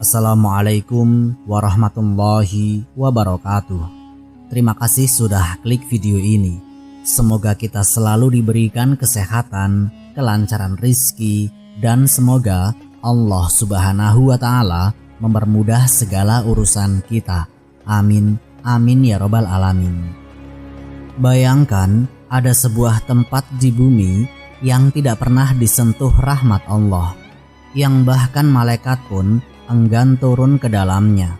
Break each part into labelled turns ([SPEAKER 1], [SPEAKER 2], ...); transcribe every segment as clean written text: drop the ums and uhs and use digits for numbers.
[SPEAKER 1] Assalamualaikum warahmatullahi wabarakatuh. Terima kasih sudah klik video ini. Semoga kita selalu diberikan kesehatan, kelancaran rizki, dan semoga Allah Subhanahu wa Ta'ala mempermudah segala urusan kita. Amin, amin ya robbal alamin. Bayangkan ada sebuah tempat di bumi yang tidak pernah disentuh rahmat Allah, yang bahkan malaikat pun enggan turun ke dalamnya.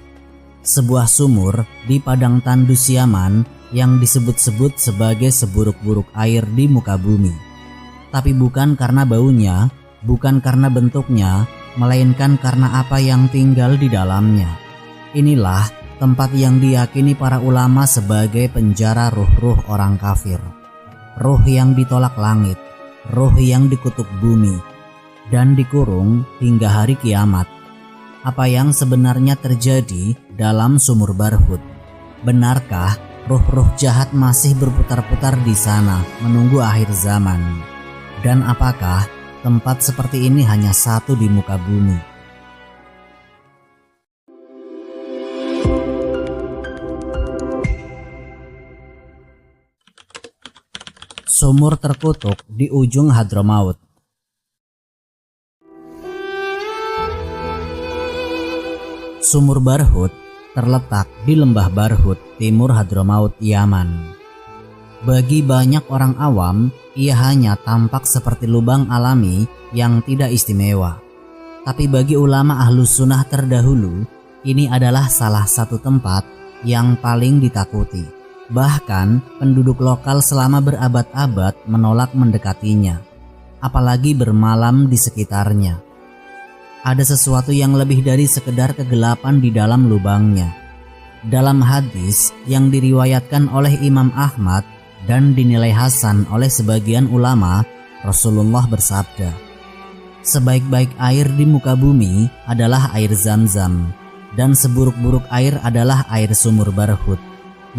[SPEAKER 1] Sebuah sumur di padang tandus Yaman yang disebut-sebut sebagai seburuk-buruk air di muka bumi. Tapi bukan karena baunya, bukan karena bentuknya, melainkan karena apa yang tinggal di dalamnya. Inilah tempat yang diyakini para ulama sebagai penjara ruh-ruh orang kafir. Ruh yang ditolak langit, ruh yang dikutuk bumi, dan dikurung hingga hari kiamat. Apa yang sebenarnya terjadi dalam sumur Barhut? Benarkah ruh-ruh jahat masih berputar-putar di sana menunggu akhir zaman? Dan apakah tempat seperti ini hanya satu di muka bumi? Sumur terkutuk di ujung Hadramaut. Sumur Barhut terletak di lembah Barhut, timur Hadramaut, Yaman. Bagi banyak orang awam, ia hanya tampak seperti lubang alami yang tidak istimewa. Tapi bagi ulama Ahlus Sunnah terdahulu, ini adalah salah satu tempat yang paling ditakuti. Bahkan penduduk lokal selama berabad-abad menolak mendekatinya, apalagi bermalam di sekitarnya. Ada sesuatu yang lebih dari sekedar kegelapan di dalam lubangnya. Dalam hadis yang diriwayatkan oleh Imam Ahmad dan dinilai hasan oleh sebagian ulama, Rasulullah bersabda, "Sebaik-baik air di muka bumi adalah air Zam-Zam, dan seburuk-buruk air adalah air sumur Barhut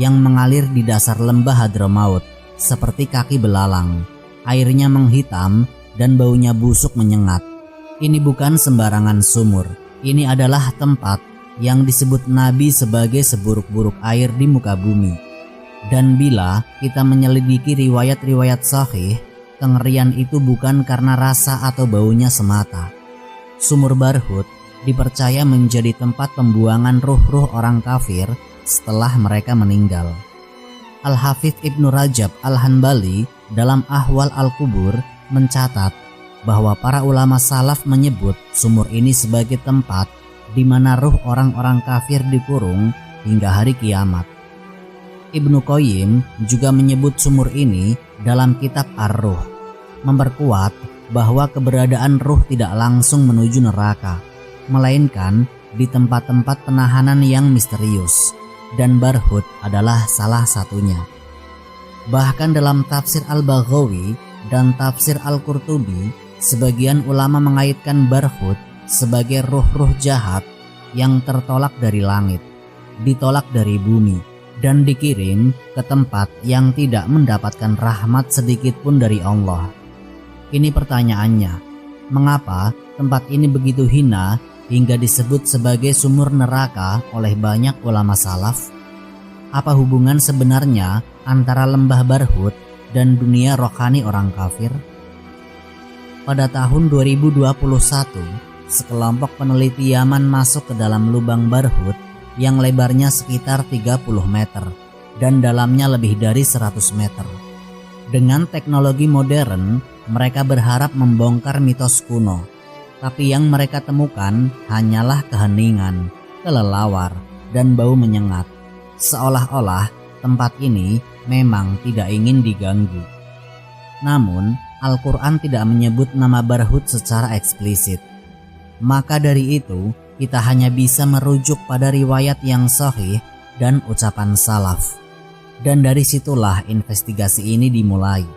[SPEAKER 1] yang mengalir di dasar lembah Hadramaut seperti kaki belalang. Airnya menghitam dan baunya busuk menyengat. Ini bukan sembarangan sumur. Ini adalah tempat yang disebut Nabi sebagai seburuk-buruk air di muka bumi. Dan bila kita menyelidiki riwayat-riwayat sahih, kengerian itu bukan karena rasa atau baunya semata. Sumur Barhut dipercaya menjadi tempat pembuangan ruh-ruh orang kafir setelah mereka meninggal. Al-Hafidz Ibnu Rajab Al-Hanbali dalam Ahwal Al-Qubur mencatat bahwa para ulama salaf menyebut sumur ini sebagai tempat di mana ruh orang-orang kafir dikurung hingga hari kiamat. Ibnu Qayyim juga menyebut sumur ini dalam kitab Ar-Ruh, memperkuat bahwa keberadaan ruh tidak langsung menuju neraka, melainkan di tempat-tempat penahanan yang misterius, dan Barhut adalah salah satunya. Bahkan dalam tafsir Al-Baghawi dan tafsir Al-Qurtubi, sebagian ulama mengaitkan Barhut sebagai ruh-ruh jahat yang tertolak dari langit, ditolak dari bumi, dan dikirim ke tempat yang tidak mendapatkan rahmat sedikit pun dari Allah. Ini pertanyaannya, mengapa tempat ini begitu hina hingga disebut sebagai sumur neraka oleh banyak ulama salaf? Apa hubungan sebenarnya antara lembah Barhut dan dunia rohani orang kafir? Pada tahun 2021, sekelompok peneliti Yaman masuk ke dalam lubang Barhut yang lebarnya sekitar 30 meter dan dalamnya lebih dari 100 meter. Dengan teknologi modern, mereka berharap membongkar mitos kuno. Tapi yang mereka temukan hanyalah keheningan, kelelawar, dan bau menyengat. Seolah-olah tempat ini memang tidak ingin diganggu. Namun, Al-Quran tidak menyebut nama Barhut secara eksplisit. Maka dari itu, kita hanya bisa merujuk pada riwayat yang sahih dan ucapan salaf. Dan dari situlah investigasi ini dimulai.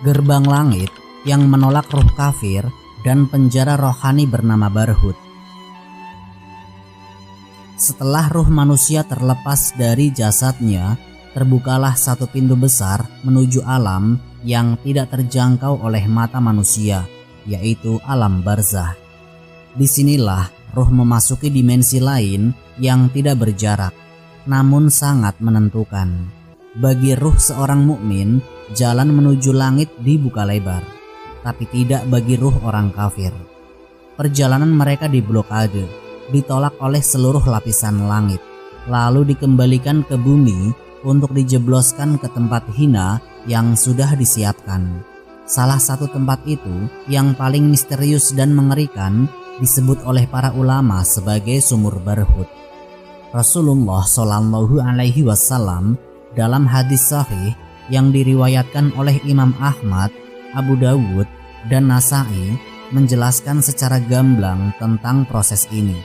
[SPEAKER 1] Gerbang langit yang menolak ruh kafir dan penjara rohani bernama Barhut. Setelah ruh manusia terlepas dari jasadnya, terbukalah satu pintu besar menuju alam yang tidak terjangkau oleh mata manusia, yaitu alam barzah. Disinilah ruh memasuki dimensi lain yang tidak berjarak, namun sangat menentukan. Bagi ruh seorang mukmin, jalan menuju langit dibuka lebar, tapi tidak bagi ruh orang kafir. Perjalanan mereka diblokade, ditolak oleh seluruh lapisan langit, lalu dikembalikan ke bumi untuk dijebloskan ke tempat hina yang sudah disiapkan. Salah satu tempat itu yang paling misterius dan mengerikan disebut oleh para ulama sebagai sumur Barhut. Rasulullah Shallallahu Alaihi Wasallam dalam hadis sahih yang diriwayatkan oleh Imam Ahmad, Abu Dawud, dan Nasai menjelaskan secara gamblang tentang proses ini.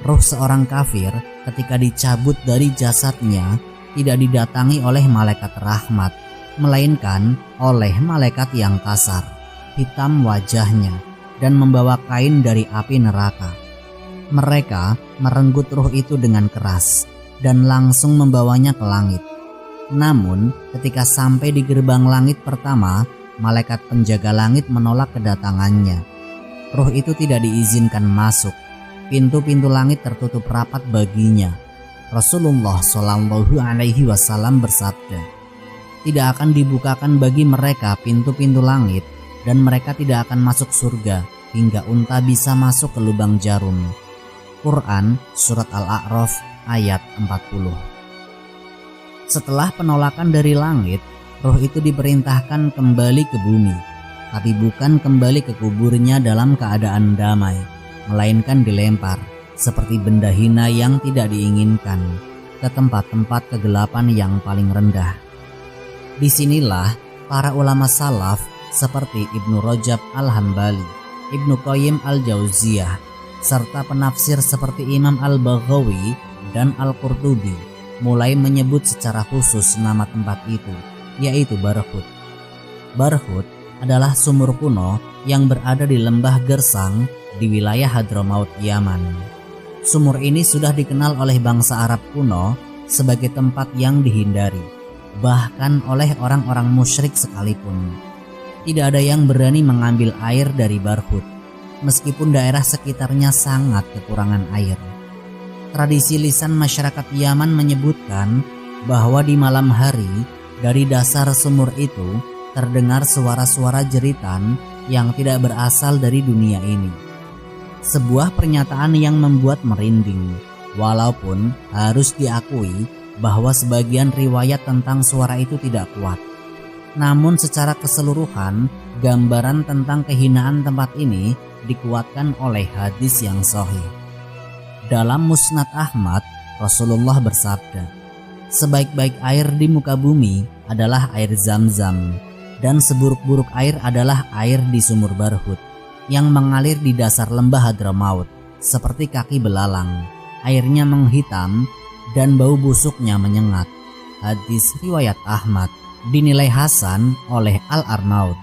[SPEAKER 1] Ruh seorang kafir ketika dicabut dari jasadnya tidak didatangi oleh malaikat rahmat, melainkan oleh malaikat yang kasar, hitam wajahnya, dan membawa kain dari api neraka. Mereka merenggut ruh itu dengan keras dan langsung membawanya ke langit. Namun ketika sampai di gerbang langit pertama, malaikat penjaga langit menolak kedatangannya. Ruh itu tidak diizinkan masuk. Pintu-pintu langit tertutup rapat baginya. Rasulullah Shallallahu Alaihi Wasallam bersabda, tidak akan dibukakan bagi mereka pintu-pintu langit, dan mereka tidak akan masuk surga hingga unta bisa masuk ke lubang jarum. Quran Surat Al-A'raf ayat 40. Setelah penolakan dari langit, roh itu diperintahkan kembali ke bumi, tapi bukan kembali ke kuburnya dalam keadaan damai, melainkan dilempar seperti benda hina yang tidak diinginkan ke tempat-tempat kegelapan yang paling rendah. Disinilah para ulama salaf seperti Ibnu Rajab Al-Hambali, Ibnu Qayyim Al-Jauziyah, serta penafsir seperti Imam Al-Baghawi dan Al-Qurtubi mulai menyebut secara khusus nama tempat itu, yaitu Barhut. Barhut adalah sumur kuno yang berada di lembah Gersang di wilayah Hadramaut, Yaman. Sumur ini sudah dikenal oleh bangsa Arab kuno sebagai tempat yang dihindari, bahkan oleh orang-orang musyrik sekalipun. Tidak ada yang berani mengambil air dari Barhut, meskipun daerah sekitarnya sangat kekurangan air. Tradisi lisan masyarakat Yaman menyebutkan bahwa di malam hari dari dasar sumur itu terdengar suara-suara jeritan yang tidak berasal dari dunia ini. Sebuah pernyataan yang membuat merinding, walaupun harus diakui bahwa sebagian riwayat tentang suara itu tidak kuat. Namun secara keseluruhan, gambaran tentang kehinaan tempat ini dikuatkan oleh hadis yang sahih. Dalam Musnad Ahmad, Rasulullah bersabda, sebaik-baik air di muka bumi adalah air Zam-Zam, dan seburuk-buruk air adalah air di sumur Barhut yang mengalir di dasar lembah Hadramaut seperti kaki belalang. Airnya menghitam dan bau busuknya menyengat. Hadis riwayat Ahmad, dinilai hasan oleh Al-Arnaud.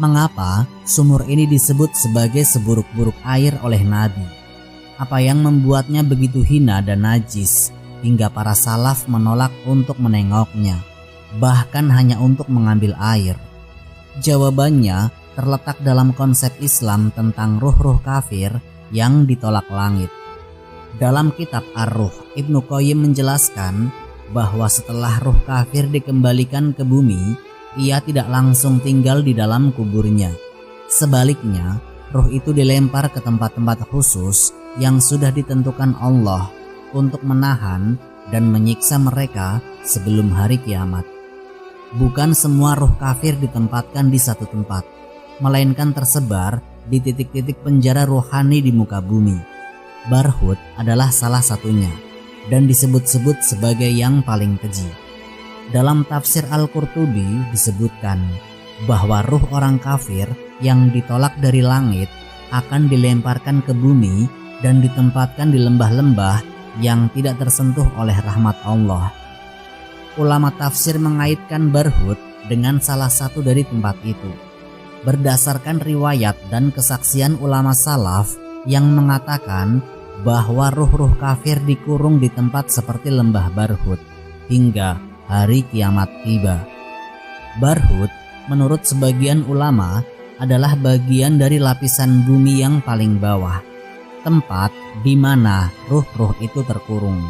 [SPEAKER 1] Mengapa sumur ini disebut sebagai seburuk-buruk air oleh Nabi? Apa yang membuatnya begitu hina dan najis hingga para salaf menolak untuk menengoknya, bahkan hanya untuk mengambil air? Jawabannya terletak dalam konsep Islam tentang ruh-ruh kafir yang ditolak langit. Dalam kitab Ar-Ruh, Ibnu Qayyim menjelaskan bahwa setelah ruh kafir dikembalikan ke bumi, ia tidak langsung tinggal di dalam kuburnya. Sebaliknya, ruh itu dilempar ke tempat-tempat khusus yang sudah ditentukan Allah untuk menahan dan menyiksa mereka sebelum hari kiamat. Bukan semua ruh kafir ditempatkan di satu tempat, melainkan tersebar di titik-titik penjara rohani di muka bumi. Barhut adalah salah satunya dan disebut-sebut sebagai yang paling keji. Dalam tafsir Al-Qurtubi disebutkan bahwa ruh orang kafir yang ditolak dari langit akan dilemparkan ke bumi dan ditempatkan di lembah-lembah yang tidak tersentuh oleh rahmat Allah. Ulama tafsir mengaitkan Barhut dengan salah satu dari tempat itu, berdasarkan riwayat dan kesaksian ulama salaf yang mengatakan bahwa ruh-ruh kafir dikurung di tempat seperti lembah Barhut hingga hari kiamat tiba. Barhut menurut sebagian ulama adalah bagian dari lapisan bumi yang paling bawah, tempat di mana ruh-ruh itu terkurung.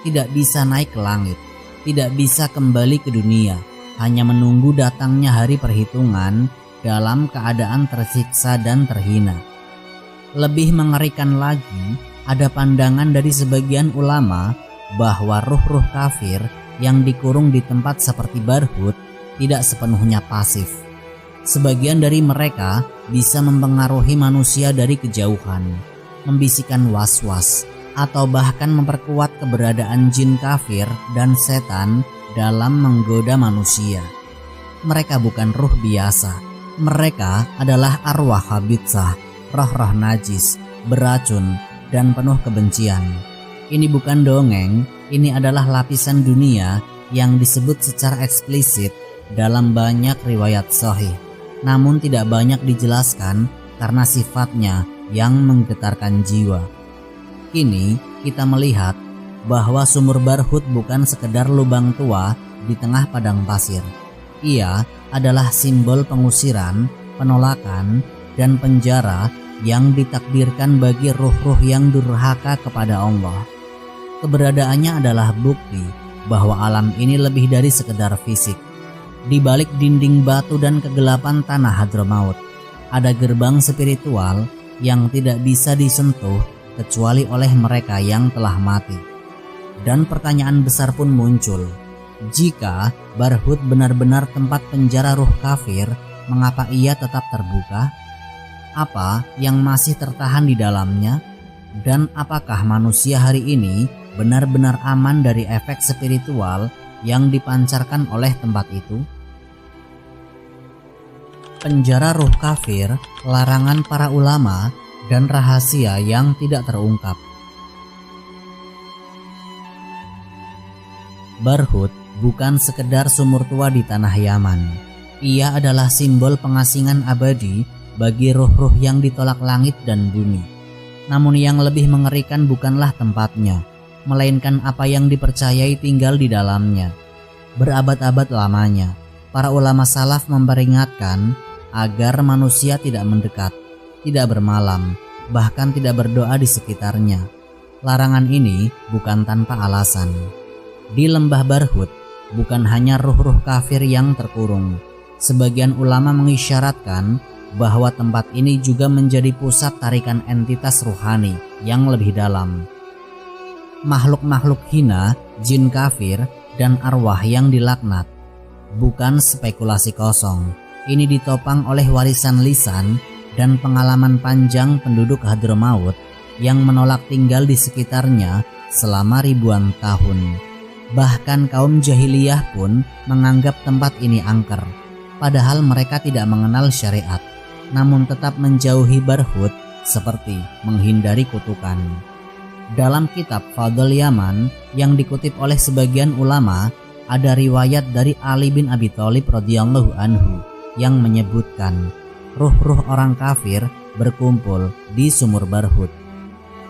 [SPEAKER 1] Tidak bisa naik ke langit, tidak bisa kembali ke dunia, hanya menunggu datangnya hari perhitungan dalam keadaan tersiksa dan terhina. Lebih mengerikan lagi, ada pandangan dari sebagian ulama bahwa ruh-ruh kafir yang dikurung di tempat seperti Barhut tidak sepenuhnya pasif. Sebagian dari mereka bisa mempengaruhi manusia dari kejauhan, membisikkan was-was, atau bahkan memperkuat keberadaan jin kafir dan setan dalam menggoda manusia. Mereka bukan ruh biasa. Mereka adalah arwah habitsah, roh-roh najis, beracun, dan penuh kebencian. Ini bukan dongeng, ini adalah lapisan dunia yang disebut secara eksplisit dalam banyak riwayat sahih, namun tidak banyak dijelaskan karena sifatnya yang menggetarkan jiwa. Kini kita melihat bahwa sumur Barhut bukan sekedar lubang tua di tengah padang pasir. Ia adalah simbol pengusiran, penolakan, dan penjara yang ditakdirkan bagi ruh-ruh yang durhaka kepada Allah. Keberadaannya adalah bukti bahwa alam ini lebih dari sekedar fisik. Di balik dinding batu dan kegelapan tanah Hadramaut, ada gerbang spiritual yang tidak bisa disentuh kecuali oleh mereka yang telah mati. Dan pertanyaan besar pun muncul. Jika Barhut benar-benar tempat penjara ruh kafir, mengapa ia tetap terbuka? Apa yang masih tertahan di dalamnya? Dan apakah manusia hari ini benar-benar aman dari efek spiritual yang dipancarkan oleh tempat itu? Penjara ruh kafir, larangan para ulama, dan rahasia yang tidak terungkap. Barhut bukan sekedar sumur tua di tanah Yaman. Ia adalah simbol pengasingan abadi bagi ruh-ruh yang ditolak langit dan bumi. Namun yang lebih mengerikan bukanlah tempatnya, melainkan apa yang dipercayai tinggal di dalamnya. Berabad-abad lamanya, para ulama salaf memperingatkan agar manusia tidak mendekat, tidak bermalam, bahkan tidak berdoa di sekitarnya. Larangan ini bukan tanpa alasan. Di lembah Barhut bukan hanya ruh-ruh kafir yang terkurung. Sebagian ulama mengisyaratkan bahwa tempat ini juga menjadi pusat tarikan entitas ruhani yang lebih dalam. Makhluk-makhluk hina, jin kafir, dan arwah yang dilaknat. Bukan spekulasi kosong. Ini ditopang oleh warisan lisan dan pengalaman panjang penduduk Hadramaut yang menolak tinggal di sekitarnya selama ribuan tahun. Bahkan kaum jahiliyah pun menganggap tempat ini angker, padahal mereka tidak mengenal syariat, namun tetap menjauhi Barhut seperti menghindari kutukan. Dalam kitab Fadl Yaman yang dikutip oleh sebagian ulama, ada riwayat dari Ali bin Abi Thalib radhiyallahu anhu yang menyebutkan ruh-ruh orang kafir berkumpul di sumur Barhut.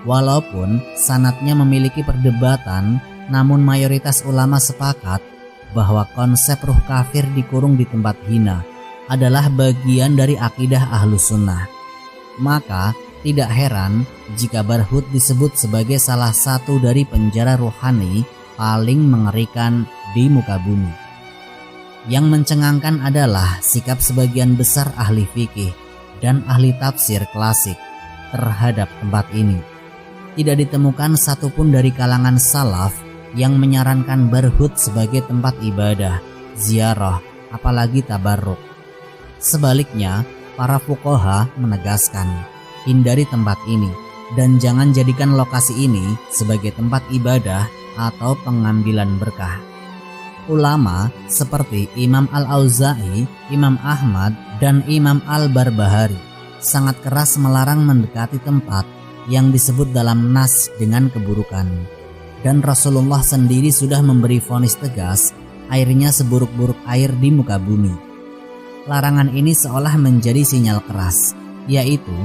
[SPEAKER 1] Walaupun sanadnya memiliki perdebatan, namun mayoritas ulama sepakat bahwa konsep ruh kafir dikurung di tempat hina adalah bagian dari akidah Ahlus Sunnah. Maka tidak heran jika Barhut disebut sebagai salah satu dari penjara rohani paling mengerikan di muka bumi. Yang mencengangkan adalah sikap sebagian besar ahli fikih dan ahli tafsir klasik terhadap tempat ini. Tidak ditemukan satupun dari kalangan salaf yang menyarankan Barhut sebagai tempat ibadah, ziarah, apalagi tabarruk. Sebaliknya, para fuqaha menegaskan, hindari tempat ini dan jangan jadikan lokasi ini sebagai tempat ibadah atau pengambilan berkah. Ulama seperti Imam Al-Auza'i, Imam Ahmad, dan Imam Al-Barbahari sangat keras melarang mendekati tempat yang disebut dalam nas dengan keburukan. Dan Rasulullah sendiri sudah memberi vonis tegas, airnya seburuk-buruk air di muka bumi. Larangan ini seolah menjadi sinyal keras, yaitu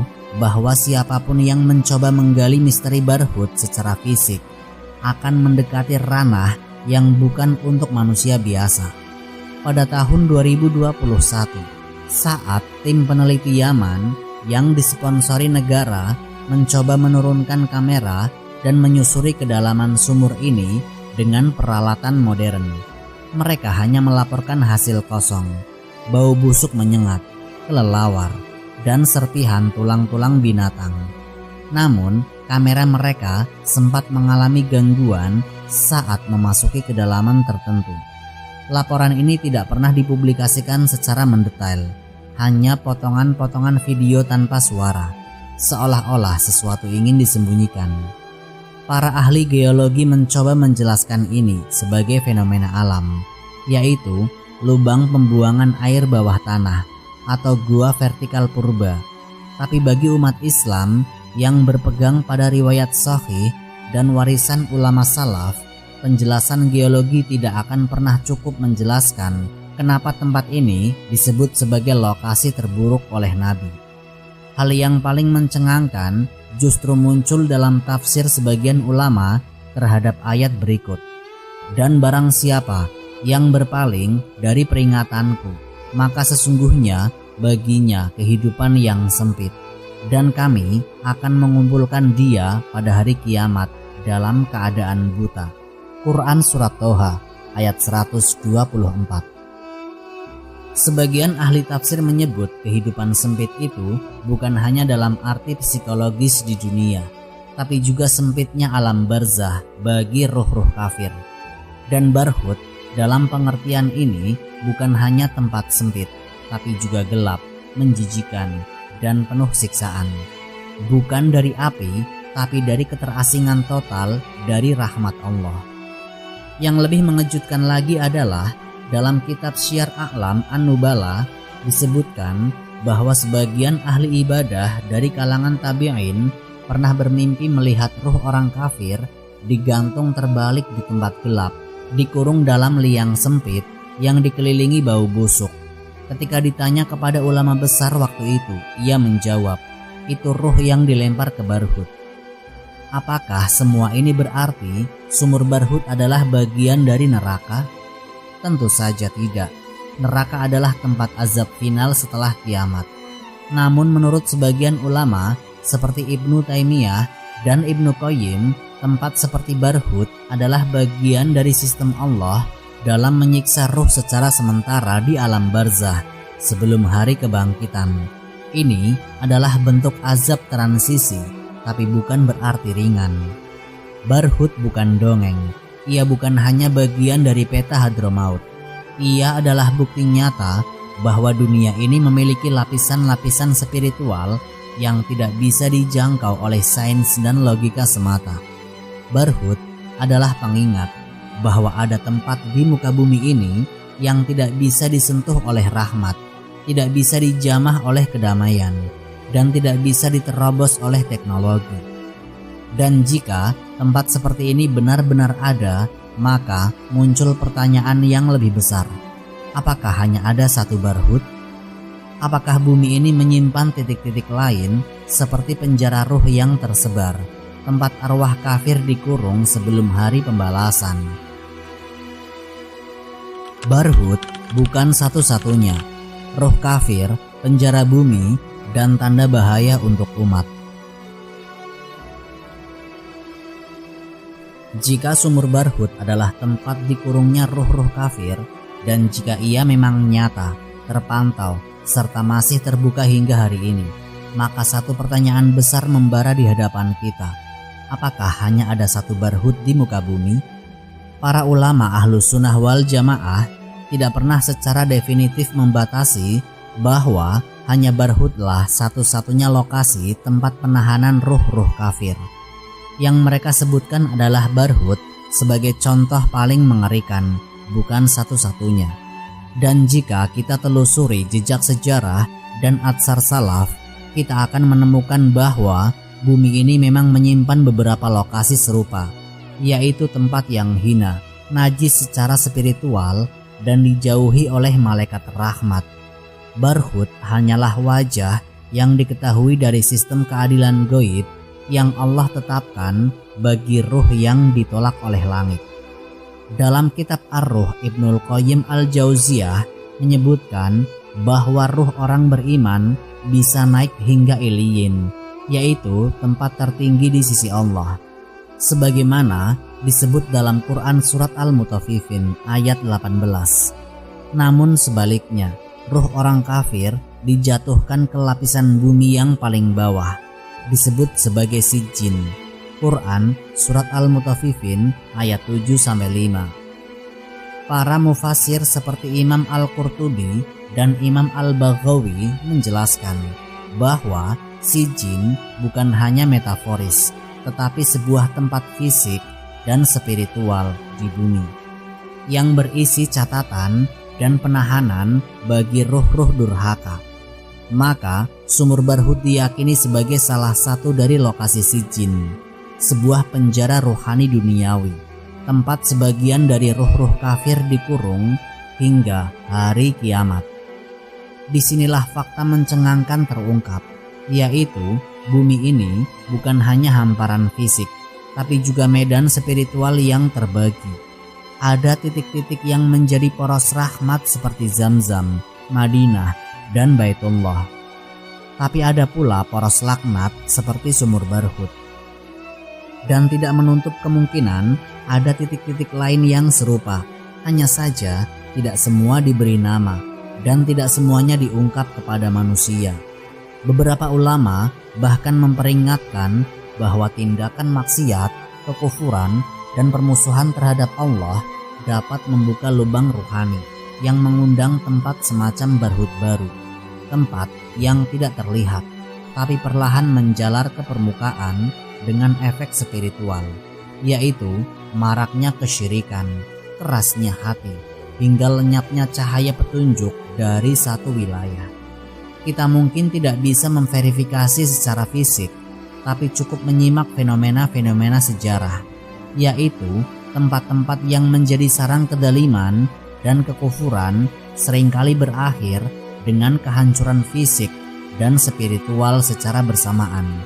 [SPEAKER 1] bahwa siapapun yang mencoba menggali misteri Barhut secara fisik akan mendekati ranah yang bukan untuk manusia biasa. Pada tahun 2021, saat tim peneliti Yaman yang disponsori negara mencoba menurunkan kamera dan menyusuri kedalaman sumur ini dengan peralatan modern. Mereka hanya melaporkan hasil kosong, bau busuk menyengat, kelelawar, dan serpihan tulang-tulang binatang. Namun, kamera mereka sempat mengalami gangguan saat memasuki kedalaman tertentu. Laporan ini tidak pernah dipublikasikan secara mendetail, hanya potongan-potongan video tanpa suara, seolah-olah sesuatu ingin disembunyikan. Para ahli geologi mencoba menjelaskan ini sebagai fenomena alam, yaitu lubang pembuangan air bawah tanah atau gua vertikal purba. Tapi bagi umat Islam yang berpegang pada riwayat sahih dan warisan ulama salaf, penjelasan geologi tidak akan pernah cukup menjelaskan kenapa tempat ini disebut sebagai lokasi terburuk oleh Nabi. Hal yang paling mencengangkan justru muncul dalam tafsir sebagian ulama terhadap ayat berikut. Dan barang siapa yang berpaling dari peringatanku, maka sesungguhnya baginya kehidupan yang sempit, dan kami akan mengumpulkan dia pada hari kiamat dalam keadaan buta. Quran Surat Toha ayat 124. Sebagian ahli tafsir menyebut kehidupan sempit itu bukan hanya dalam arti psikologis di dunia, tapi juga sempitnya alam barzah bagi ruh-ruh kafir. Dan barhut dalam pengertian ini bukan hanya tempat sempit, tapi juga gelap, menjijikan, dan penuh siksaan. Bukan dari api, tapi dari keterasingan total dari rahmat Allah. Yang lebih mengejutkan lagi adalah dalam kitab Syiar A'lam An-Nubala disebutkan bahwa sebagian ahli ibadah dari kalangan tabi'in pernah bermimpi melihat ruh orang kafir digantung terbalik di tempat gelap, dikurung dalam liang sempit yang dikelilingi bau busuk. Ketika ditanya kepada ulama besar waktu itu, ia menjawab, itu ruh yang dilempar ke barhut. Apakah semua ini berarti sumur barhut adalah bagian dari neraka? Tentu saja tidak. Neraka adalah tempat azab final setelah kiamat. Namun menurut sebagian ulama seperti Ibnu Taimiyah dan Ibnu Qayyim, tempat seperti barhut adalah bagian dari sistem Allah dalam menyiksa ruh secara sementara di alam barzah sebelum hari kebangkitan. Ini adalah bentuk azab transisi, tapi bukan berarti ringan. Barhut bukan dongeng. Ia bukan hanya bagian dari peta Hadramaut. Ia adalah bukti nyata bahwa dunia ini memiliki lapisan-lapisan spiritual yang tidak bisa dijangkau oleh sains dan logika semata. Barhut adalah pengingat bahwa ada tempat di muka bumi ini yang tidak bisa disentuh oleh rahmat, tidak bisa dijamah oleh kedamaian, dan tidak bisa diterobos oleh teknologi. Dan jika tempat seperti ini benar-benar ada, maka muncul pertanyaan yang lebih besar. Apakah hanya ada satu barhut? Apakah bumi ini menyimpan titik-titik lain seperti penjara ruh yang tersebar, tempat arwah kafir dikurung sebelum hari pembalasan? Barhut bukan satu-satunya. Ruh kafir, penjara bumi, dan tanda bahaya untuk umat. Jika sumur barhut adalah tempat dikurungnya ruh-ruh kafir, dan jika ia memang nyata, terpantau, serta masih terbuka hingga hari ini, maka satu pertanyaan besar membara di hadapan kita. Apakah hanya ada satu barhut di muka bumi? Para ulama Ahlus Sunnah wal Jamaah tidak pernah secara definitif membatasi bahwa hanya barhutlah satu-satunya lokasi tempat penahanan ruh-ruh kafir. Yang mereka sebutkan adalah barhut sebagai contoh paling mengerikan, bukan satu-satunya. Dan jika kita telusuri jejak sejarah dan atsar salaf, kita akan menemukan bahwa bumi ini memang menyimpan beberapa lokasi serupa, yaitu tempat yang hina, najis secara spiritual, dan dijauhi oleh malaikat rahmat. Barhut hanyalah wajah yang diketahui dari sistem keadilan gaib yang Allah tetapkan bagi ruh yang ditolak oleh langit. Dalam kitab Ar-Ruh, Ibnul Qayyim Al-Jauziyah menyebutkan bahwa ruh orang beriman bisa naik hingga Iliyin, yaitu tempat tertinggi di sisi Allah. Sebagaimana disebut dalam Quran surat Al-Mutaffifin ayat 18. Namun sebaliknya, ruh orang kafir dijatuhkan ke lapisan bumi yang paling bawah, disebut sebagai sijjin. Quran surat Al-Mutaffifin ayat 7-5. Para mufasir seperti Imam Al-Qurtubi dan Imam Al-Baghawi menjelaskan bahwa sijjin bukan hanya metaforis, tetapi sebuah tempat fisik dan spiritual di bumi yang berisi catatan dan penahanan bagi ruh-ruh durhaka. Maka sumur Barhut diyakini sebagai salah satu dari lokasi sijjin, sebuah penjara rohani duniawi, tempat sebagian dari ruh-ruh kafir dikurung hingga hari kiamat. Disinilah fakta mencengangkan terungkap, yaitu bumi ini bukan hanya hamparan fisik, tapi juga medan spiritual yang terbagi. Ada titik-titik yang menjadi poros rahmat seperti Zamzam, Madinah, dan Baitullah. Tapi ada pula poros laknat seperti sumur Barhut. Dan tidak menutup kemungkinan ada titik-titik lain yang serupa. Hanya saja tidak semua diberi nama dan tidak semuanya diungkap kepada manusia. Beberapa ulama bahkan memperingatkan bahwa tindakan maksiat, kekufuran, dan permusuhan terhadap Allah dapat membuka lubang ruhani yang mengundang tempat semacam Barhut baru, tempat yang tidak terlihat tapi perlahan menjalar ke permukaan dengan efek spiritual, yaitu maraknya kesyirikan, kerasnya hati, hingga lenyapnya cahaya petunjuk dari satu wilayah. Kita mungkin tidak bisa memverifikasi secara fisik, tapi cukup menyimak fenomena-fenomena sejarah, yaitu tempat-tempat yang menjadi sarang kedaliman dan kekufuran seringkali berakhir dengan kehancuran fisik dan spiritual secara bersamaan,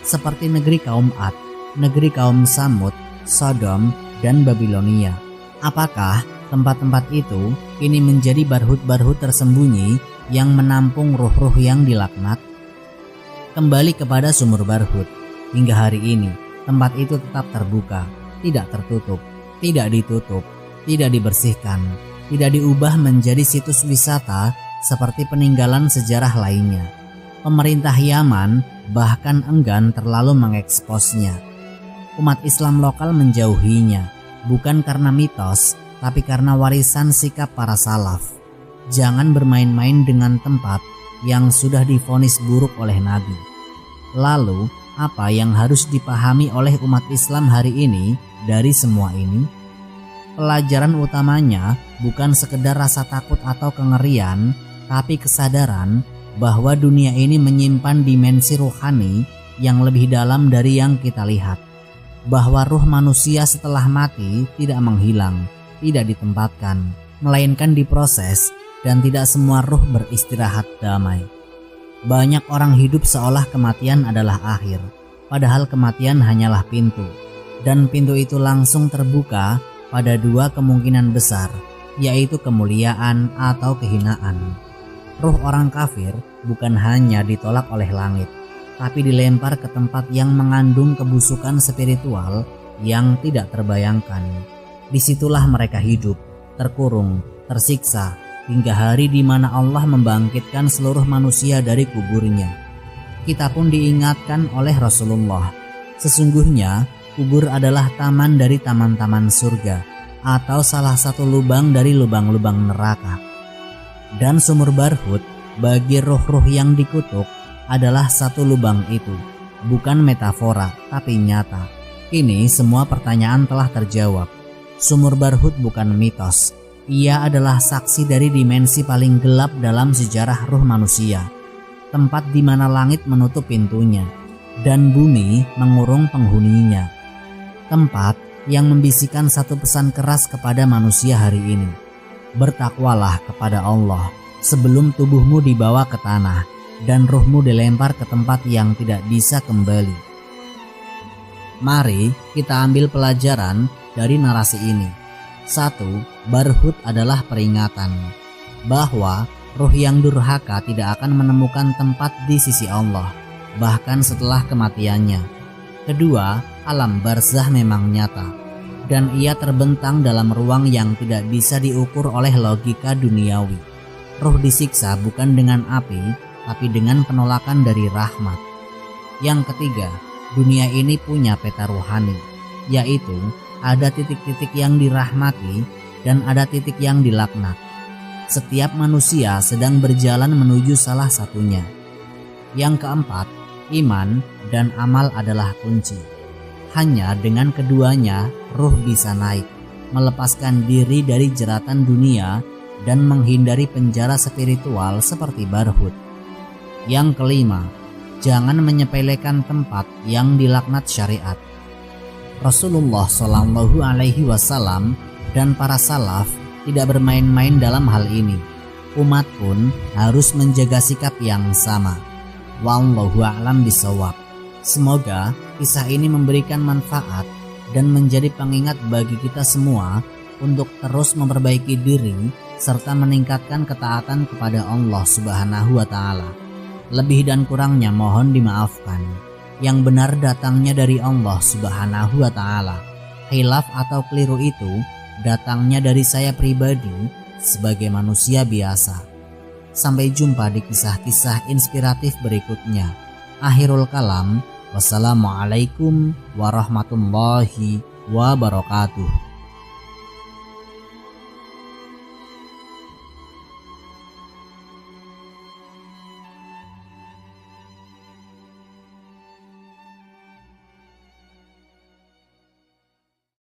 [SPEAKER 1] seperti negeri kaum Ad, negeri kaum Samud, Sodom, dan Babilonia. Apakah tempat-tempat itu kini menjadi barhut-barhut tersembunyi yang menampung ruh-ruh yang dilaknat? Kembali kepada sumur Barhut, hingga hari ini tempat itu tetap terbuka, tidak tertutup, tidak ditutup, tidak dibersihkan, tidak diubah menjadi situs wisata seperti peninggalan sejarah lainnya. Pemerintah Yaman bahkan enggan terlalu mengeksposnya. Umat Islam lokal menjauhinya, bukan karena mitos, tapi karena warisan sikap para salaf. Jangan bermain-main dengan tempat yang sudah divonis buruk oleh Nabi. Lalu, apa yang harus dipahami oleh umat Islam hari ini dari semua ini? Pelajaran utamanya bukan sekedar rasa takut atau kengerian, tapi kesadaran bahwa dunia ini menyimpan dimensi rohani yang lebih dalam dari yang kita lihat. Bahwa ruh manusia setelah mati tidak menghilang, tidak ditempatkan, melainkan diproses, dan tidak semua ruh beristirahat damai. Banyak orang hidup seolah kematian adalah akhir, padahal kematian hanyalah pintu, dan pintu itu langsung terbuka pada dua kemungkinan besar, yaitu kemuliaan atau kehinaan. Ruh orang kafir bukan hanya ditolak oleh langit, tapi dilempar ke tempat yang mengandung kebusukan spiritual yang tidak terbayangkan. Disitulah mereka hidup, terkurung, tersiksa, hingga hari di mana Allah membangkitkan seluruh manusia dari kuburnya. Kita pun diingatkan oleh Rasulullah, sesungguhnya kubur adalah taman dari taman-taman surga, atau salah satu lubang dari lubang-lubang neraka. Dan sumur Barhut bagi ruh-ruh yang dikutuk adalah satu lubang itu, bukan metafora tapi nyata. Kini semua pertanyaan telah terjawab. Sumur Barhut bukan mitos. Ia adalah saksi dari dimensi paling gelap dalam sejarah ruh manusia, tempat di mana langit menutup pintunya dan bumi mengurung penghuninya, tempat yang membisikkan satu pesan keras kepada manusia hari ini: bertakwalah kepada Allah sebelum tubuhmu dibawa ke tanah dan ruhmu dilempar ke tempat yang tidak bisa kembali. Mari kita ambil pelajaran dari narasi ini. 1. Barhut adalah peringatan bahwa Ruh yang durhaka tidak akan menemukan tempat di sisi Allah, bahkan setelah kematiannya. Kedua, alam barzah memang nyata, dan ia terbentang dalam ruang yang tidak bisa diukur oleh logika duniawi. Ruh disiksa bukan dengan api, tapi dengan penolakan dari rahmat. Yang ketiga, dunia ini punya peta ruhani, yaitu ada titik-titik yang dirahmati dan ada titik yang dilaknat. Setiap manusia sedang berjalan menuju salah satunya. Yang keempat, iman dan amal adalah kunci. Hanya dengan keduanya, ruh bisa naik, melepaskan diri dari jeratan dunia dan menghindari penjara spiritual seperti barhut. Yang kelima, jangan menyepelekan tempat yang dilaknat syariat. Rasulullah Shallallahu Alaihi Wasallam dan para salaf tidak bermain-main dalam hal ini. Umat pun harus menjaga sikap yang sama. Wallahu a'lam bishawab. Semoga kisah ini memberikan manfaat dan menjadi pengingat bagi kita semua untuk terus memperbaiki diri serta meningkatkan ketaatan kepada Allah Subhanahu wa taala. Lebih dan kurangnya mohon dimaafkan. Yang benar datangnya dari Allah Subhanahu wa taala. Khilaf atau keliru itu datangnya dari saya pribadi sebagai manusia biasa. Sampai jumpa di kisah-kisah inspiratif berikutnya. Akhirul kalam. Wassalamualaikum warahmatullahi wabarakatuh.